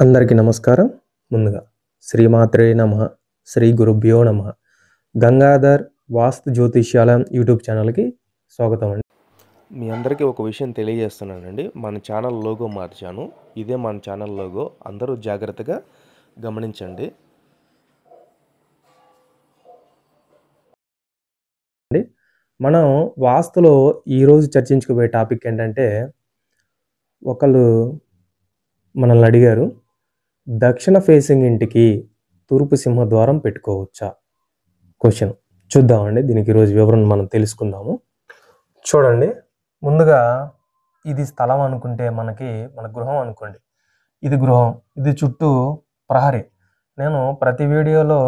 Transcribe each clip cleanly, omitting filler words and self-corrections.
అందరికీ నమస్కారం. ముందుగా శ్రీమాత్రే నమః, శ్రీ గురుభ్యో నమః. గంగాధర్ వాస్తు జ్యోతిష్యాలయం యూట్యూబ్ ఛానల్కి స్వాగతం అండి. మీ అందరికీ ఒక విషయం తెలియజేస్తున్నానండి. మన ఛానల్ లోగో మార్చాను. ఇదే మన ఛానల్ లోగో. అందరూ జాగ్రత్తగా గమనించండి. మనం వాస్తులో ఈరోజు చర్చించుకోబోయే టాపిక్ ఏంటంటే, ఒకళ్ళు మనల్ని అడిగారు, దక్షిణ ఫేసింగ్ ఇంటికి తూర్పు సింహద్వారం పెట్టుకోవచ్చా? క్వశ్చన్ చూద్దామండి. దీనికి ఈరోజు వివరణ మనం తెలుసుకుందాము. చూడండి, ముందుగా ఇది స్థలం అనుకుంటే మన గృహం అనుకోండి. ఇది గృహం, ఇది చుట్టూ ప్రహరీ. నేను ప్రతి వీడియోలో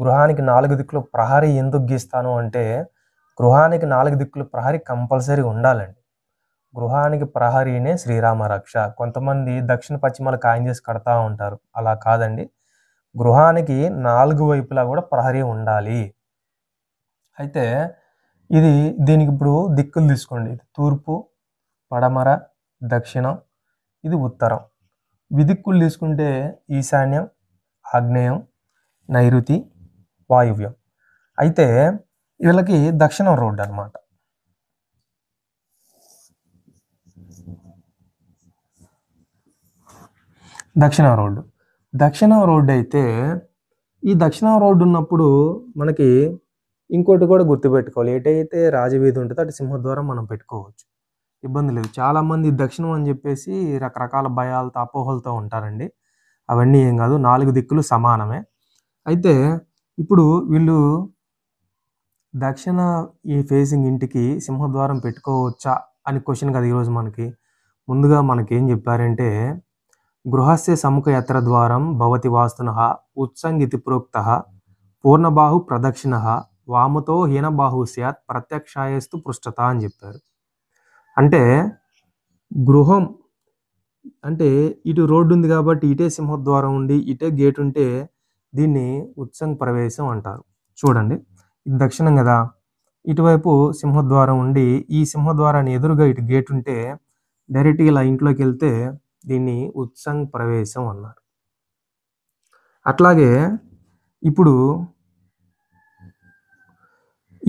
గృహానికి 4 దిక్కులు ప్రహరీ ఎందుకు గీస్తాను అంటే, గృహానికి 4 దిక్కులు ప్రహరీ కంపల్సరీ ఉండాలండి. గృహానికి ప్రహరీనే శ్రీరామ రక్ష. కొంతమంది దక్షిణ పశ్చిమాలు కాయం చేసి కడతా ఉంటారు. అలా కాదండి, గృహానికి 4 వైపులా కూడా ప్రహరీ ఉండాలి. అయితే దీనికి ఇప్పుడు దిక్కులు తీసుకోండి. ఇది తూర్పు, పడమర, దక్షిణం, ఇది ఉత్తరం. విదిక్కులు తీసుకుంటే ఈశాన్యం, ఆగ్నేయం, నైరుతి, వాయువ్యం. అయితే వీళ్ళకి దక్షిణం రోడ్డు అన్నమాట. దక్షిణం రోడ్డు అయితే ఈ దక్షిణం రోడ్డు ఉన్నప్పుడు మనకి ఇంకోటి కూడా గుర్తుపెట్టుకోవాలి. ఎటైతే రాజవీధి ఉంటుందో అటు సింహద్వారం మనం పెట్టుకోవచ్చు, ఇబ్బంది లేదు. చాలామంది దక్షిణం అని చెప్పేసి రకరకాల భయాలతో అపోహలతో ఉంటారండి. అవన్నీ ఏం కాదు, 4 దిక్కులు సమానమే. అయితే ఇప్పుడు వీళ్ళు దక్షిణ ఈ ఫేసింగ్ ఇంటికి సింహద్వారం పెట్టుకోవచ్చా అని క్వశ్చన్ కదా ఈరోజు మనకి. ముందుగా మనకేం చెప్పారంటే, గృహస్య సముఖ యత్ర ద్వారం భవతి వాస్తునః ఉత్సంగితి ప్రోక్తః పూర్ణబాహు ప్రదక్షిణః వామతో హీనబాహు స్యాత్ ప్రత్యక్షాయస్తు పృష్ఠత అని చెప్పారు. అంటే గృహం అంటే ఇటు రోడ్డు ఉంది కాబట్టి ఇటే సింహద్వారం ఉండి ఇటే గేట్ ఉంటే దీన్ని ఉత్సంగ ప్రవేశం అంటారు. చూడండి, ఇది దక్షిణం కదా, ఇటువైపు సింహద్వారం ఉండి ఈ సింహద్వారాన్ని ఎదురుగా ఇటు గేట్ ఉంటే డైరెక్ట్గా ఇలా ఇంట్లోకి వెళ్తే దీన్ని ఉత్సంగ ప్రవేశం అన్నారు. అట్లాగే ఇప్పుడు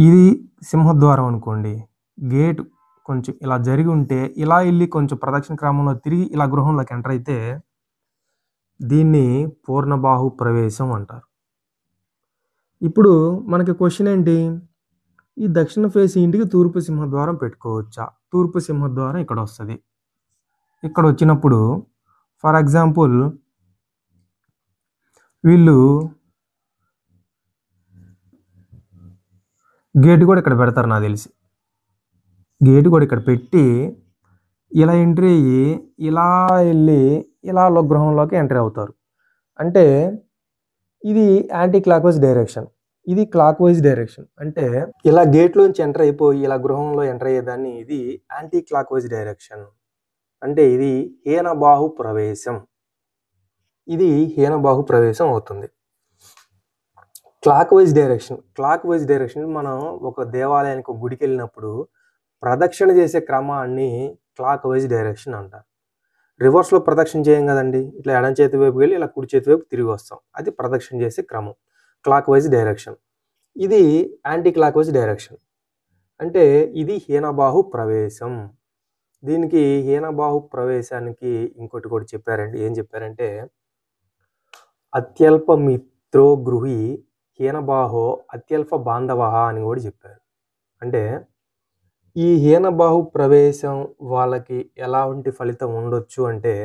ఇది సింహద్వారం అనుకోండి, గేటు కొంచెం ఇలా జరిగి ఉంటే ఇలా వెళ్ళి కొంచెం ప్రదక్షిణ క్రమంలో తిరిగి ఇలా గృహంలోకి ఎంటర్ అయితే దీన్ని పూర్ణబాహు ప్రవేశం అంటారు. ఇప్పుడు మనకి క్వశ్చన్ ఏంటి, ఈ దక్షిణ ఫేస్ ఇంటికి తూర్పు సింహద్వారం పెట్టుకోవచ్చా? తూర్పు సింహద్వారం ఇక్కడ వస్తుంది. ఇక్కడ వచ్చినప్పుడు ఫర్ ఎగ్జాంపుల్ వీళ్ళు గేటు కూడా ఇక్కడ పెడతారు నాకు తెలిసి. గేటు కూడా ఇక్కడ పెట్టి ఇలా ఎంట్రీ అయ్యి ఇలా వెళ్ళి ఇలా గృహంలోకి ఎంట్రీ అవుతారు. అంటే ఇది యాంటీ క్లాక్ వైజ్ డైరెక్షన్, ఇది క్లాక్ వైజ్ డైరెక్షన్. అంటే ఇలా గేట్లోంచి ఎంటర్ అయిపోయి ఇలా గృహంలో ఎంటర్ అయ్యేదాన్ని ఇది యాంటీ క్లాక్ వైజ్ డైరెక్షన్. అంటే ఇది హీనబాహు ప్రవేశం. ఇది హీనబాహు ప్రవేశం అవుతుంది. క్లాక్ వైజ్ డైరెక్షన్ మనం ఒక దేవాలయానికి ఒక గుడికి వెళ్ళినప్పుడు ప్రదక్షిణ చేసే క్రమాన్ని క్లాక్ వైజ్ డైరెక్షన్ అంటారు. రివర్స్లో ప్రదక్షిణ చేయం కదండి, ఇట్లా ఎడం చేతి వైపు వెళ్ళి ఇలా కుడి చేతి వైపు తిరిగి వస్తాం, అది ప్రదక్షిణ చేసే క్రమం, క్లాక్ వైజ్ డైరెక్షన్. ఇది యాంటీ క్లాక్ వైజ్ డైరెక్షన్. అంటే ఇది హీనబాహు ప్రవేశం. దీనికి హీనబాహు ప్రవేశానికి ఇంకోటి కూడా చెప్పారండి. ఏం చెప్పారంటే, అత్యల్ప మిత్రో గృహి హీనబాహో అత్యల్ప బాంధవ అని కూడా చెప్పారు. అంటే ఈ హీనబాహు ప్రవేశం వాళ్ళకి ఎలాంటి ఫలితం ఉండొచ్చు అంటే,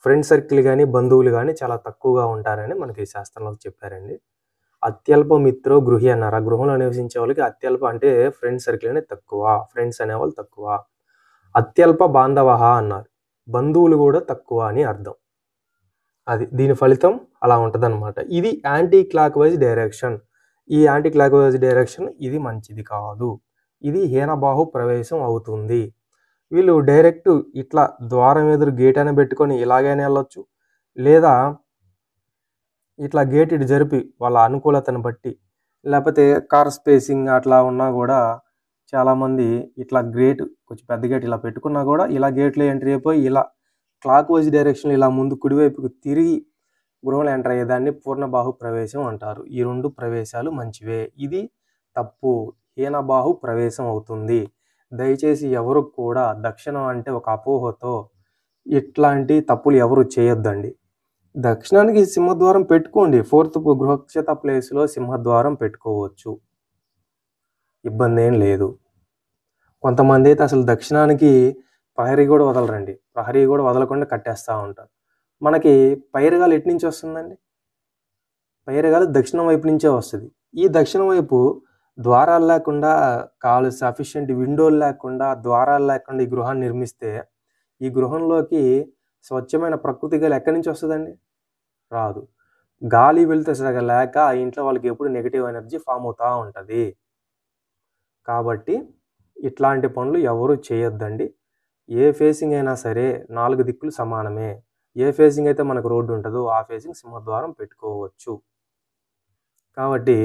ఫ్రెండ్ సర్కిల్ కానీ బంధువులు కానీ చాలా తక్కువగా ఉంటారని మనకి శాస్త్రంలో చెప్పారండి. అత్యల్ప మిత్రో గృహి అన్నారు. ఆ గృహంలో నివసించే వాళ్ళకి అత్యల్ప అంటే ఫ్రెండ్ సర్కిల్ అనేది తక్కువ, ఫ్రెండ్స్ అనేవాళ్ళు తక్కువ. అత్యల్ప బాంధవ అన్నారు, బంధువులు కూడా తక్కువ అని అర్థం. అది దీని ఫలితం అలా ఉంటుంది అనమాట. ఇది యాంటీ క్లాక్ వైజ్ డైరెక్షన్. ఈ యాంటీ క్లాక్ వైజ్ డైరెక్షన్ ఇది మంచిది కాదు, ఇది హీనబాహు ప్రవేశం అవుతుంది. వీళ్ళు డైరెక్ట్ ఇట్లా ద్వారం ఎదురు గేట్ అని పెట్టుకొని ఇలాగైనా వెళ్ళొచ్చు, లేదా ఇట్లా గేట్ ఇటు జరిపి వాళ్ళ అనుకూలతను బట్టి, లేకపోతే కార్ స్పేసింగ్ అట్లా ఉన్నా కూడా చాలామంది ఇట్లా గేట్ కొంచెం పెద్ద గేట్ ఇలా పెట్టుకున్నా కూడా ఇలా గేట్లో ఎంట్రీ అయిపోయి ఇలా క్లాక్ వైజ్ డైరెక్షన్ ఇలా ముందు కుడివైపుకు తిరిగి గృహంలో ఎంటర్ అయ్యేదాన్ని పూర్ణబాహు ప్రవేశం అంటారు. ఈ 2 ప్రవేశాలు మంచివే. ఇది తప్పు, హీనబాహు ప్రవేశం అవుతుంది. దయచేసి ఎవరు కూడా దక్షిణం అంటే ఒక అపోహతో ఇట్లాంటి తప్పులు ఎవరు చేయొద్దండి. దక్షిణానికి సింహద్వారం పెట్టుకోండి. 4th గృహక్షేత్ర ప్లేస్లో సింహద్వారం పెట్టుకోవచ్చు, ఇబ్బంది ఏం లేదు. కొంతమంది అయితే అసలు దక్షిణానికి ప్రహరీ కూడా వదలరండి. ప్రహరీ కూడా వదలకుండా కట్టేస్తూ ఉంటారు. మనకి పైరుగాలి ఎటు నుంచి వస్తుందండి? పైరుగాలి దక్షిణం వైపు నుంచే వస్తుంది. ఈ దక్షిణం వైపు ద్వారాలు లేకుండా, సఫిషియెంట్ విండోలు లేకుండా, ద్వారాలు లేకుండా ఈ గృహాన్ని నిర్మిస్తే ఈ గృహంలోకి స్వచ్ఛమైన ప్రకృతి గాలి ఎక్కడి నుంచి వస్తుందండి? రాదు. గాలి వెళ్తే సరిగా లేక ఆ ఇంట్లో వాళ్ళకి ఎప్పుడు నెగిటివ్ ఎనర్జీ ఫామ్ అవుతూ ఉంటుంది. కాబట్టి ఇట్లాంటి పనులు ఎవరు చేయొద్దండి. ఏ ఫేసింగ్ అయినా సరే 4 దిక్కులు సమానమే. ఏ ఫేసింగ్ అయితే మనకు రోడ్డు ఉంటుందో ఆ ఫేసింగ్ సింహద్వారం పెట్టుకోవచ్చు. కాబట్టి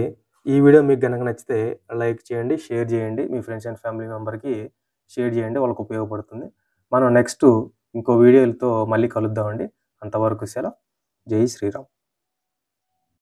ఈ వీడియో మీకు గనక నచ్చితే లైక్ చేయండి, షేర్ చేయండి, మీ ఫ్రెండ్స్ అండ్ ఫ్యామిలీ మెంబర్కి షేర్ చేయండి, వాళ్ళకి ఉపయోగపడుతుంది. మనం నెక్స్ట్ ఇంకో వీడియోలతో మళ్ళీ కలుద్దామండి. అంతవరకు సెలవు. జై శ్రీరామ్.